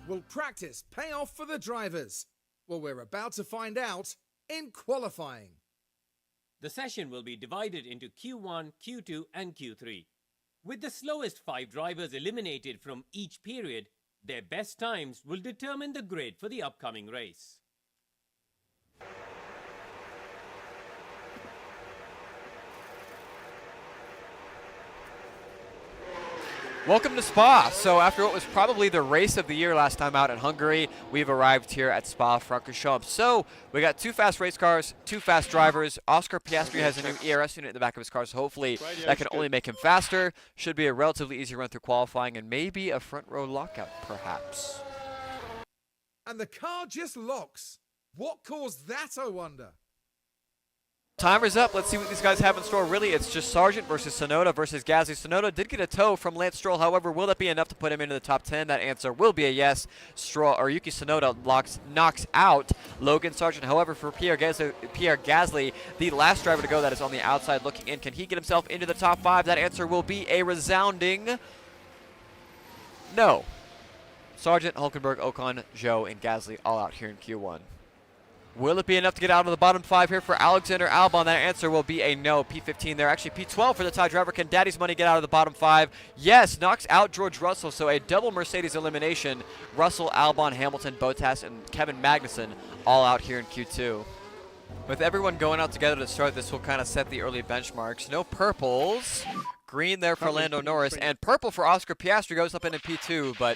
Will practice pay off for the drivers? Well, we're about to find out in qualifying. The session will be divided into Q1, Q2 and Q3. With the slowest 5 drivers eliminated from each period, their best times will determine the grid for the upcoming race. Welcome to Spa. So after what was probably the race of the year last time out in Hungary, we've arrived here at Spa-Francorchamps. So we got 2 fast race cars, 2 fast drivers. Oscar Piastri has a new ERS unit in the back of his car, so hopefully that can only make him faster. Should be a relatively easy run through qualifying and maybe a front row lockout, perhaps. And the car just locks. What caused that, I wonder? Timer's up. Let's see what these guys have in store. Really, it's just Sargent versus Sonoda versus Gasly. Sonoda did get a tow from Lance Stroll. However, will that be enough to put him into the top 10? That answer will be a yes. Yuki Tsunoda knocks out Logan Sargent. However, for Pierre Gasly, the last driver to go that is on the outside looking in, can he get himself into the top 5? That answer will be a resounding no. Sargent, Hulkenberg, Ocon, Zhou, and Gasly all out here in Q1. Will it be enough to get out of the bottom 5 here for Alexander Albon? That answer will be a no. P15 there. Actually, P12 for the tie driver. Can Daddy's Money get out of the bottom 5? Yes, knocks out George Russell. So a double Mercedes elimination. Russell, Albon, Hamilton, Bottas, and Kevin Magnussen all out here in Q2. With everyone going out together to start, this will kind of set the early benchmarks. No purples. Green there for Lando Norris, and purple for Oscar Piastri goes up into P2, but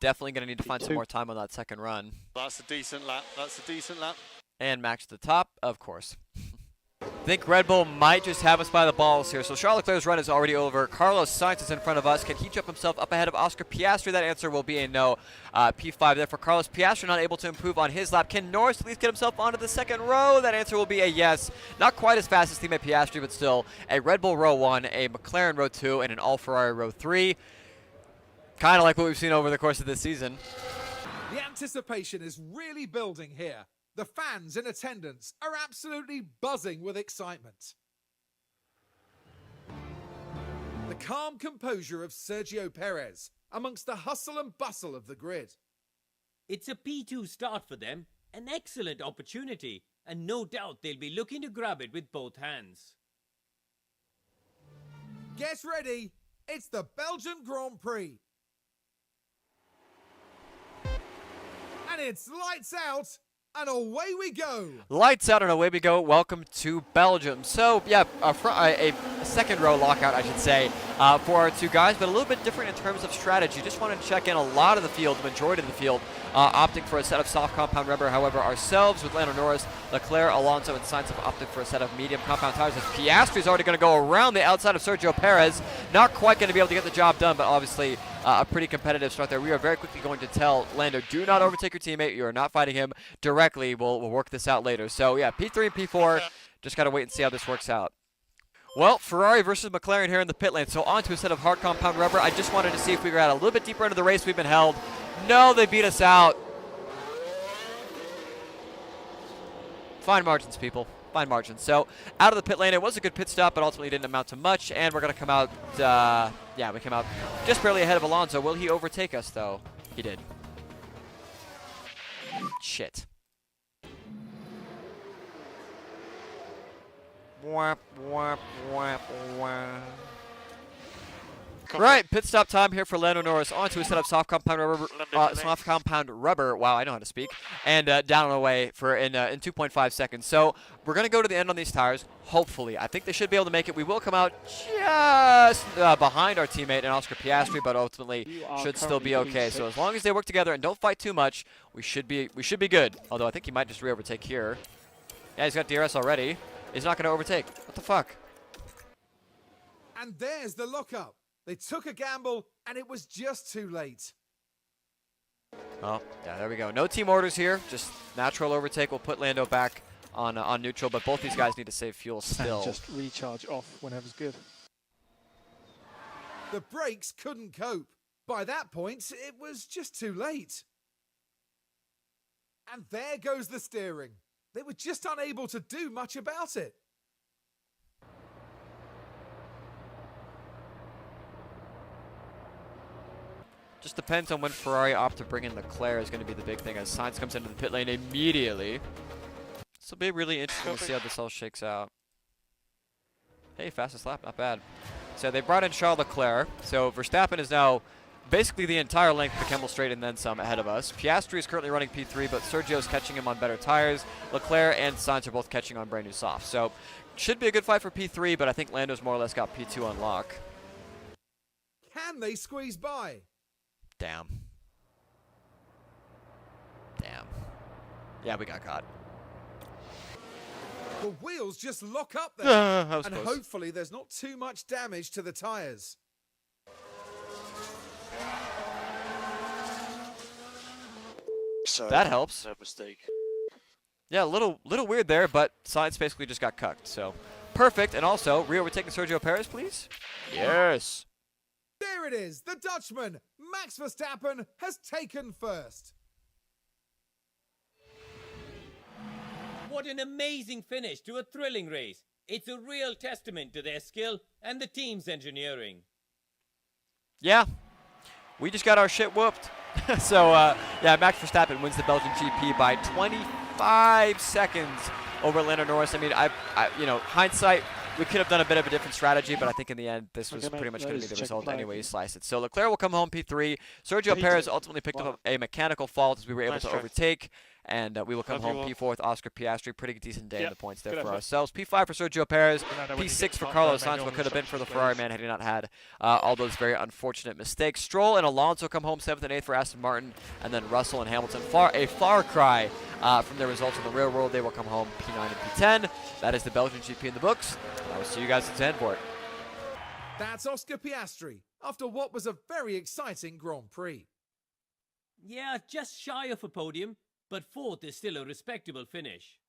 definitely going to need to find some more time on that second run. That's a decent lap. That's a decent lap. And Max to the top, of course. I think Red Bull might just have us by the balls here. So Charles Leclerc's run is already over. Carlos Sainz is in front of us. Can he jump himself up ahead of Oscar Piastri? That answer will be a no. P5 there for Carlos Piastri, not able to improve on his lap. Can Norris at least get himself onto the second row? That answer will be a yes. Not quite as fast as teammate Piastri, but still a Red Bull row 1, a McLaren row 2, and an All Ferrari row 3. Kind of like what we've seen over the course of this season. The anticipation is really building here. The fans in attendance are absolutely buzzing with excitement. The calm composure of Sergio Perez amongst the hustle and bustle of the grid. It's a P2 start for them, an excellent opportunity, and no doubt they'll be looking to grab it with both hands. Get ready, it's the Belgian Grand Prix. And it's lights out. And away we go. Lights out and away we go. Welcome to Belgium. So, yeah, a second row lockout, I should say, for our 2 guys, but a little bit different in terms of strategy. Just wanted to check in a lot of the field, the majority of the field, opting for a set of soft compound rubber. However, ourselves with Lando Norris, Leclerc, Alonso, and Sainz have opted for a set of medium compound tires. As Piastri's already going to go around the outside of Sergio Perez. Not quite going to be able to get the job done, but obviously a pretty competitive start there. We are very quickly going to tell Lando, do not overtake your teammate. You are not fighting him directly. We'll work this out later. So, yeah, P3 and P4. Just got to wait and see how this works out. Well, Ferrari versus McLaren here in the pit lane. So on to a set of hard compound rubber. I just wanted to see if we got a little bit deeper into the race. We've been held. No, they beat us out. Fine margins, people. Fine margins. So out of the pit lane, it was a good pit stop, but ultimately didn't amount to much. And we're going to come out, we came out just barely ahead of Alonso. Will he overtake us, though? He did. Shit. Wah, wah, wah, wah. Right, pit stop time here for Lando Norris. Onto a set of soft compound rubber. Wow, I know how to speak. And down and away for in 2.5 seconds. So we're gonna go to the end on these tires. Hopefully, I think they should be able to make it. We will come out just behind our teammate and Oscar Piastri, but ultimately should still be okay. So as long as they work together and don't fight too much, we should be good. Although I think he might just re-overtake here. Yeah, he's got DRS already. He's not gonna overtake. What the fuck? And there's the lockup. They took a gamble, and it was just too late. Oh, yeah, there we go. No team orders here. Just natural overtake. We'll put Lando back on neutral, but both these guys need to save fuel still. Just recharge off whenever's good. The brakes couldn't cope. By that point, it was just too late. And there goes the steering. They were just unable to do much about it. Just depends on when Ferrari opt to bring in Leclerc is going to be the big thing as Sainz comes into the pit lane immediately. This will be really interesting to see how this all shakes out. Hey, fastest lap, not bad. So they brought in Charles Leclerc. So Verstappen is now basically the entire length of the Kemmel Straight and then some ahead of us. Piastri is currently running P3, but Sergio's catching him on better tires. Leclerc and Sainz are both catching on brand new softs. So should be a good fight for P3, but I think Lando's more or less got P2 on lock. Can they squeeze by? Damn. Damn. Yeah, we got caught. The wheels just lock up there. That was And close. hopefully there's not too much damage to the tyres. So That helps. no mistake. Yeah, a little weird there, but Sainz basically just got cucked. So perfect. And also, re-overtaking Sergio Perez, please. Yes. There it is. The Dutchman, Max Verstappen, has taken first. What an amazing finish to a thrilling race. It's a real testament to their skill and the team's engineering. Yeah. We just got our shit whooped. So, yeah, Max Verstappen wins the Belgian GP by 25 seconds over Lando Norris. I mean, you know, hindsight, we could have done a bit of a different strategy, but I think in the end, this was Okay, pretty mate, much going to be that the is result check anyway. You flag. slice it. So Leclerc will come home P3. Sergio Perez ultimately picked up a mechanical fault as we were able Nice to try. overtake. And we will come Love you home all. P4 with Oscar Piastri. Pretty decent day in Yep, the points there good for effort. ourselves. P5 for Sergio Perez. Fernando, when you P6 get for top, Carlos manual Sainz. What could have been for the instructions, Ferrari please. man had he not had all those very unfortunate mistakes. Stroll and Alonso come home 7th and 8th for Aston Martin. And then Russell and Hamilton. A far cry from their results in the real world. They will come home P9 and P10. That is the Belgian GP in the books. And I will see you guys at 10 for it. That's Oscar Piastri after what was a very exciting Grand Prix. Yeah, just shy of a podium, but fourth is still a respectable finish.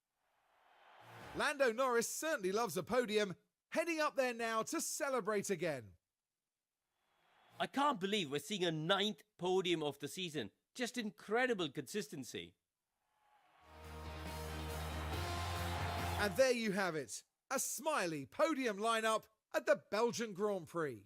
Lando Norris certainly loves a podium, heading up there now to celebrate again. I can't believe we're seeing a 9th podium of the season. Just incredible consistency. And there you have it, a smiley podium lineup at the Belgian Grand Prix.